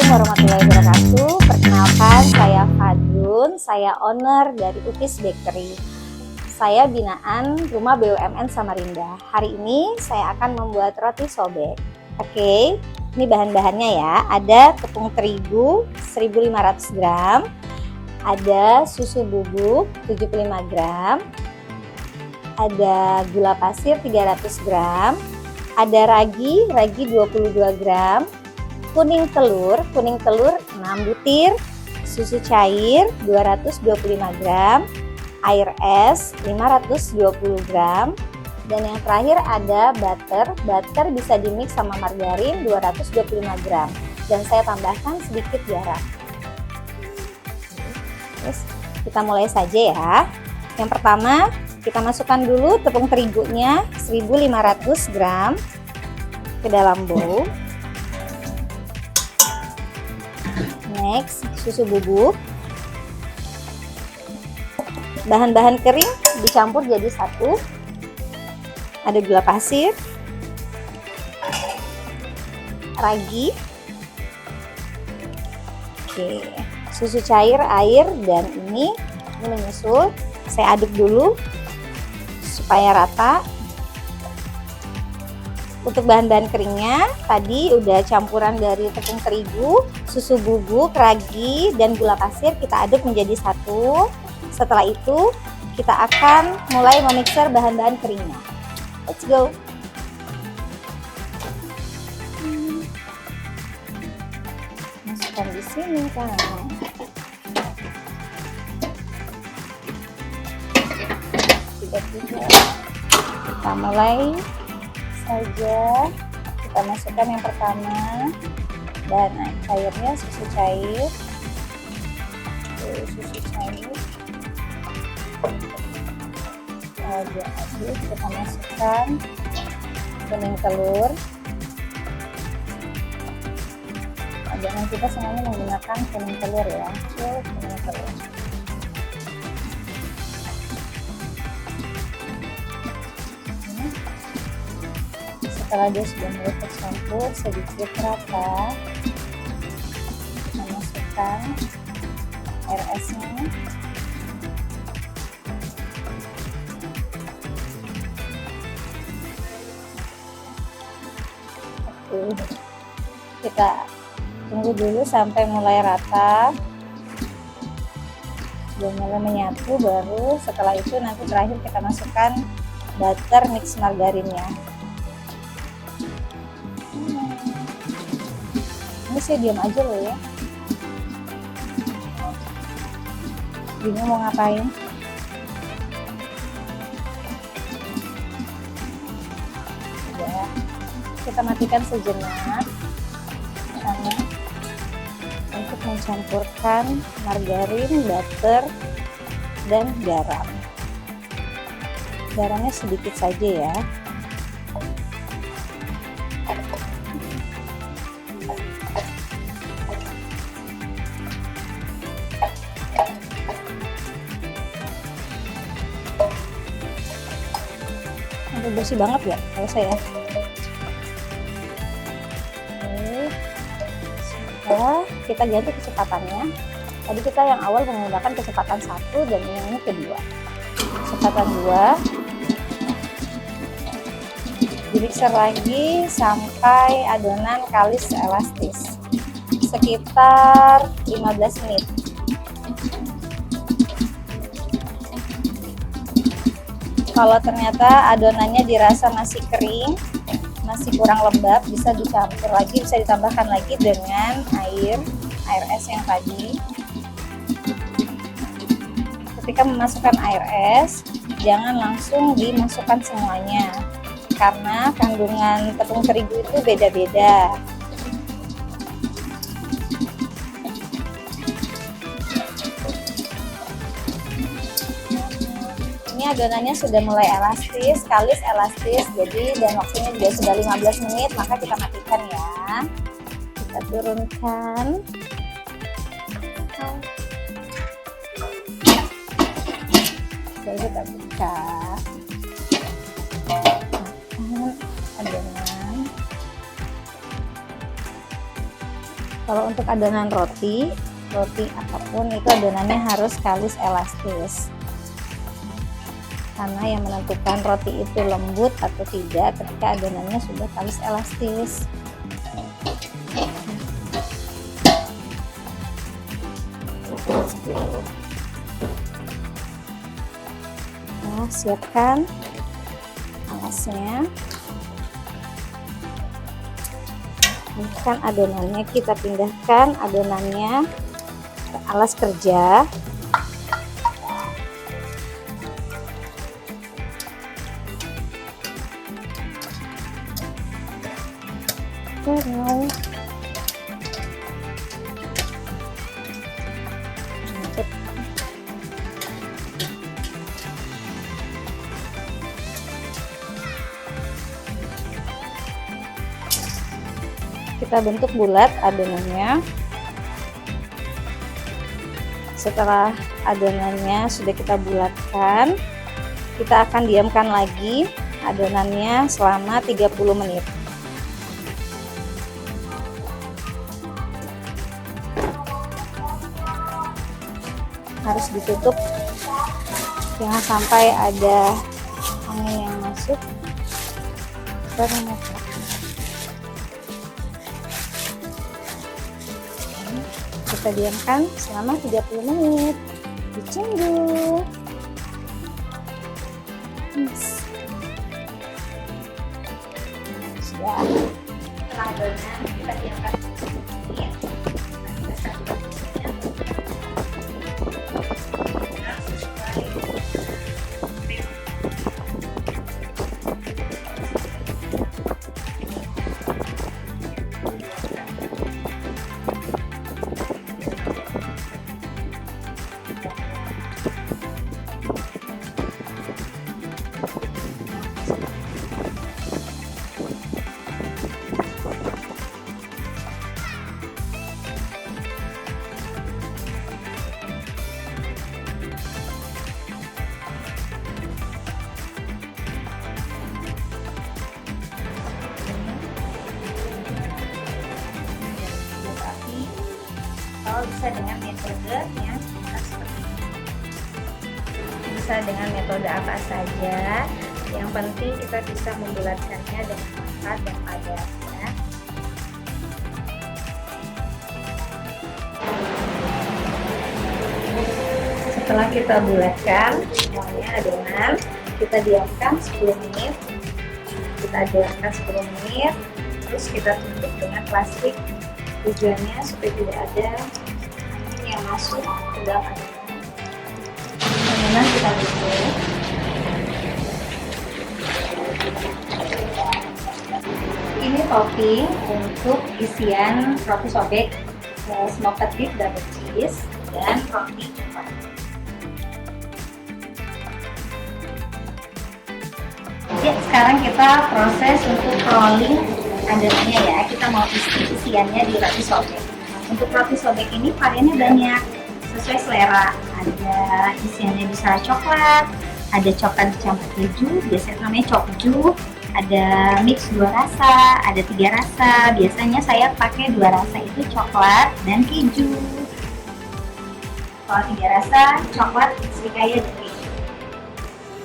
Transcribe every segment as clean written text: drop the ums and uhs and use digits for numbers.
warahmatullahi wabarakatuh. Perkenalkan, saya Fadrun, saya owner dari Utis Bakery. Saya binaan Rumah BUMN Samarinda. Hari ini saya akan membuat roti sobek. Oke, ini bahan-bahannya ya. Ada tepung terigu 1500 gram, ada susu bubuk 75 gram, ada gula pasir 300 gram, ada ragi 22 gram, kuning telur 6 butir, susu cair 225 gram, air es 520 gram, dan yang terakhir ada butter bisa dimix sama margarin 225 gram, dan saya tambahkan sedikit garam. Terus kita mulai saja ya. Yang pertama kita masukkan dulu tepung terigunya 1500 gram ke dalam bowl. Next, susu bubuk. Bahan-bahan kering dicampur jadi satu. Ada gula pasir, ragi, oke, susu cair, air, dan ini menyusul. Saya aduk dulu supaya rata. Untuk bahan-bahan keringnya tadi udah campuran dari tepung terigu, susu bubuk, ragi, dan gula pasir kita aduk menjadi satu. Setelah itu kita akan mulai memixer bahan-bahan keringnya. Let's go. Masukkan di sini kan. Tiga. Kita mulai saja. Kita masukkan yang pertama dan cairnya susu cair. Aduk, kita masukkan kuning telur. Jangan kita semuanya menggunakan kuning telur ya. Kuning telur. Setelah dia sudah mulai tercampur sedikit rata, kita masukkan air esnya. Kita tunggu dulu sampai mulai rata dan mulai menyatu, baru setelah itu nanti terakhir kita masukkan butter mix margarinnya. Ini sih diam aja loh ya, bingung mau ngapain. Ya, kita matikan sejenak karena untuk mencampurkan margarin, butter, dan garam. Garamnya sedikit saja ya. Bersih banget ya kalau saya. Setelah kita ganti kecepatannya, tadi kita yang awal menggunakan kecepatan 1 dan ini kedua. Kecepatan 2. Dimixer lagi sampai adonan kalis elastis sekitar 15 menit. Kalau ternyata adonannya dirasa masih kering, masih kurang lembab, bisa dicampur lagi, bisa ditambahkan lagi dengan air es yang tadi. Ketika memasukkan air es, jangan langsung dimasukkan semuanya, karena kandungan tepung terigu itu beda-beda. Ini adonannya sudah mulai elastis, kalis elastis, jadi dan waktunya juga sudah 15 menit, maka kita matikan ya. Kita turunkan. Jadi kita buka. Adonan Kalau untuk adonan roti apapun itu adonannya harus kalis elastis. Karena yang menentukan roti itu lembut atau tidak ketika adonannya sudah kalis elastis. Nah, siapkan alasnya. Kan adonannya kita pindahkan adonannya ke alas kerja. Terus kita bentuk bulat adonannya. Setelah adonannya sudah kita bulatkan, kita akan diamkan lagi adonannya selama 30 menit. Harus ditutup, jangan sampai ada angin yang masuk. Kita diamkan selama 30 menit. Ditunggu. Sudah. Adonan kita diamkan sedikit. Atau bisa dengan metode yang seperti ini. Bisa dengan metode apa saja, yang penting kita bisa membulatkannya dengan cepat dan padat ya. Setelah kita bulatkan semuanya adonan, kita diamkan 10 menit. Kita diamkan 10 menit, terus kita tutup dengan plastik. Tujuannya supaya tidak ada angin yang masuk ke dalam adonan. Kemudian kita tutup. Ini topping untuk isian roti sobek smoked beef double cheese dan roti coklat. Ya, sekarang kita proses untuk rolling adonannya ya. Kita mau isi isiannya di roti sobek. Untuk roti sobek ini variannya banyak sesuai selera. Ada isiannya bisa coklat, ada coklat dicampur keju, biasanya namanya cokju. Ada mix 2 rasa, ada 3 rasa. Biasanya saya pakai 2 rasa itu coklat dan keju. Kalau 3 rasa coklat, serikaya dan keju.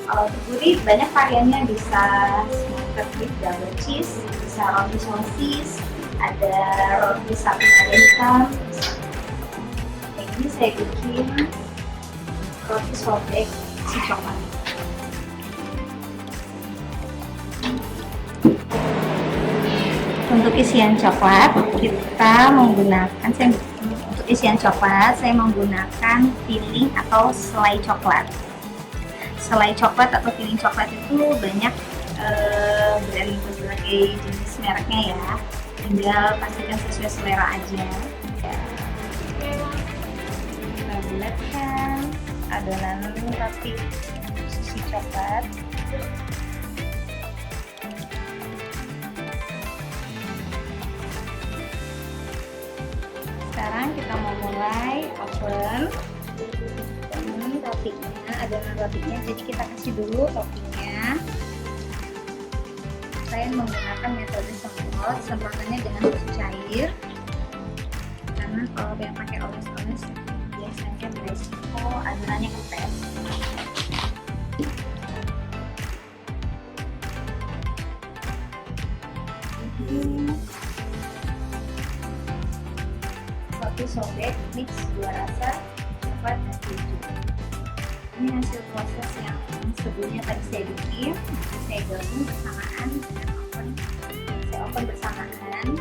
Kalau untuk gurih banyak variannya, bisa smoked beef double cheese, bisa roti sosis, ada roti sapi lada hitam. Ini saya bikin roti sobek si coklat. Untuk isian coklat kita menggunakan, untuk isian coklat saya menggunakan filling atau selai coklat. Selai coklat atau filling coklat itu banyak dari berbagai jenis mereknya ya. Tinggal pastikan sesuai selera aja. Kita bulatkan adonan roti susu coklat. Sekarang kita mau mulai oven. Ini rotinya, adonan rotinya, jadi kita kasih dulu toppingnya. Saya menggunakan metode semprot, semprotannya dengan susu cair. karena kalau yang pakai oles-oles biasanya beresiko adonannya kempes. Satu sobek mix 2 rasa coklat dan keju. Ini hasil proses yang sebelumnya tadi saya bikin, saya gabung bersamaan dengan oven. Saya oven bersamaan.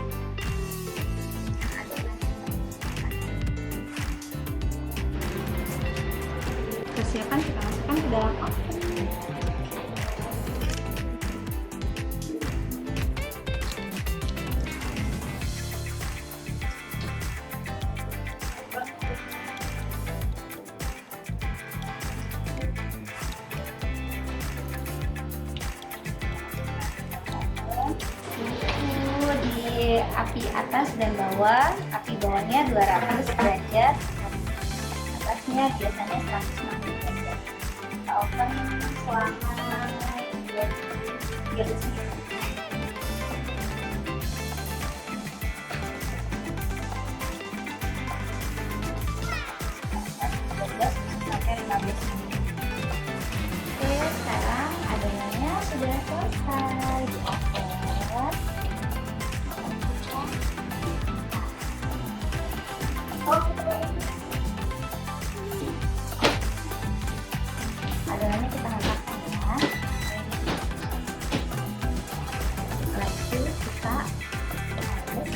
Persiapan kita masukkan ke dalam oven. Di api atas dan bawah, api bawahnya 200 derajat, atasnya biasanya 160 derajat. Kita oven selama 30 menit. Sampai 15 menit. Oke, sekarang adonannya sudah selesai di oven. Adonannya kita angkatkan ya. Setelah itu kita oles.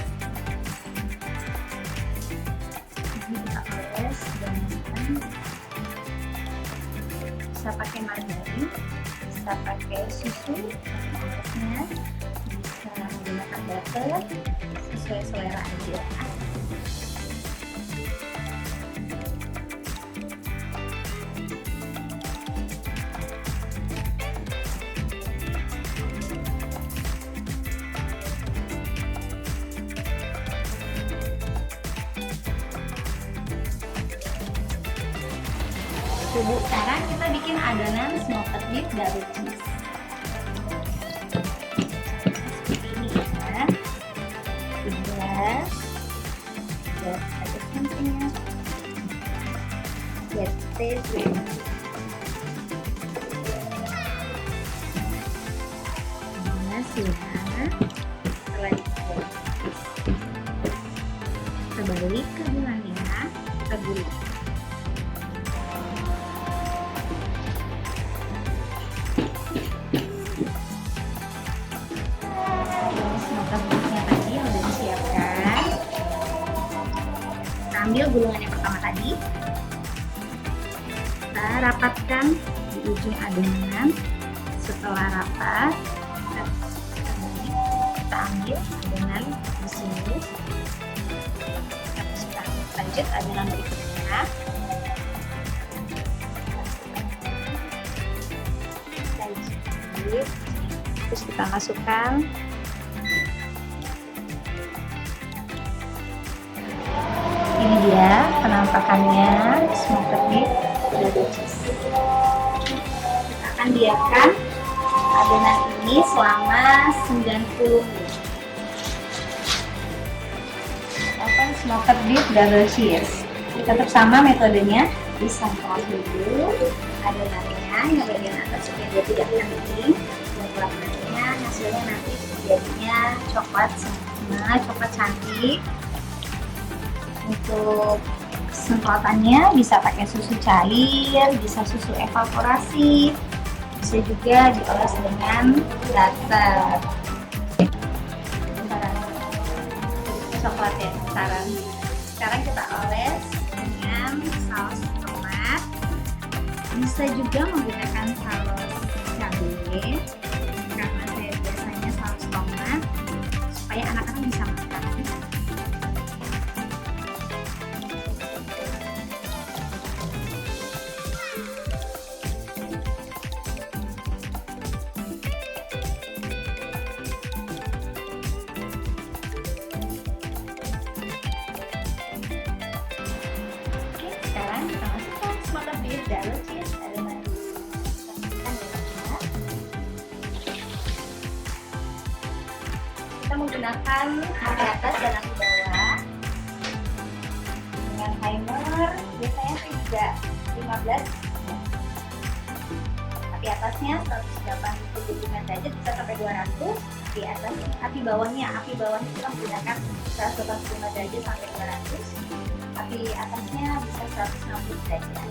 Ini kita oles dengan bisa pakai margarin, bisa pakai susu olesnya, bisa menggunakan butter, sesuai selera aja. Sekarang kita bikin adonan smoked beef double cheese. Seperti ini ya. Ada sampingnya. Setelah kita balik ke gulanya, kita gulung. Ambil gulungan yang pertama tadi, kita rapatkan di ujung adonan. Setelah rapat, kita ambil adonan di sini. Kita masukkan lanjut adonan berikutnya. Terus kita masukkan. Ini dia penampakannya smoked beef double cheese. Kita akan biarkan adonan ini selama 90 menit. Oven smoked beef double cheese. Tetap sama metodenya, disangkal dulu adonannya yang bagian atas supaya dia tidak kering, dan belakangnya hasilnya nanti jadinya coklat sempurna, coklat cantik. Untuk semprotannya bisa pakai susu cair, bisa susu evaporasi, bisa juga dioles dengan butter. Coklat ya, saran. Sekarang kita oles dengan saus tomat. Bisa juga menggunakan saus cabai, karena saya biasanya saus tomat supaya anak-anak bisa makan. Sekarang kita masukkan smoked beef double cheese adonan. Kita menggunakan api atas dan api bawah. biasanya sih juga 15, api atasnya 185 derajat bisa sampai 200. Api bawahnya kita menggunakan 185 derajat sampai 200. Api atasnya bisa 160 derajat.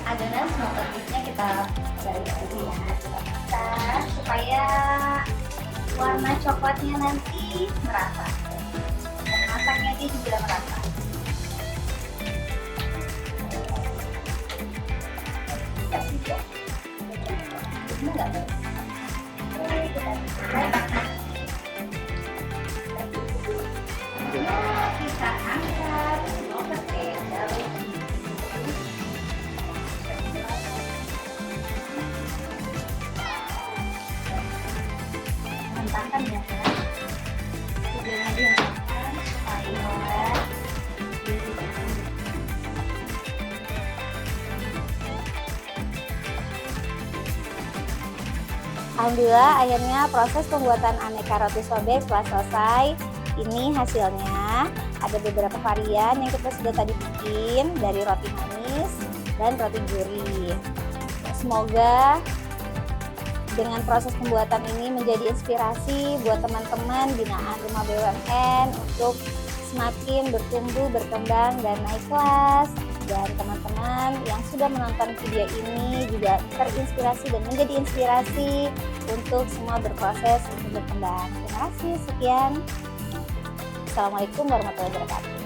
Adonan smoker beefnya kita balik dulu ya, kita supaya warna coklatnya nanti merata dan masaknya dia juga merata. Kita angkat smoker daun. Hentakan ya, videonya dihentakan supaya alhamdulillah akhirnya proses pembuatan aneka roti sobek telah selesai. Ini hasilnya, ada beberapa varian yang kita sudah tadi bikin, dari roti manis dan roti gurih. Semoga dengan proses pembuatan ini menjadi inspirasi buat teman-teman binaan Rumah BUMN untuk semakin bertumbuh, berkembang, dan naik kelas. Dan teman-teman yang sudah menonton video ini juga terinspirasi dan menjadi inspirasi untuk semua berproses untuk berkembang. Terima kasih, sekian. Assalamualaikum warahmatullahi wabarakatuh.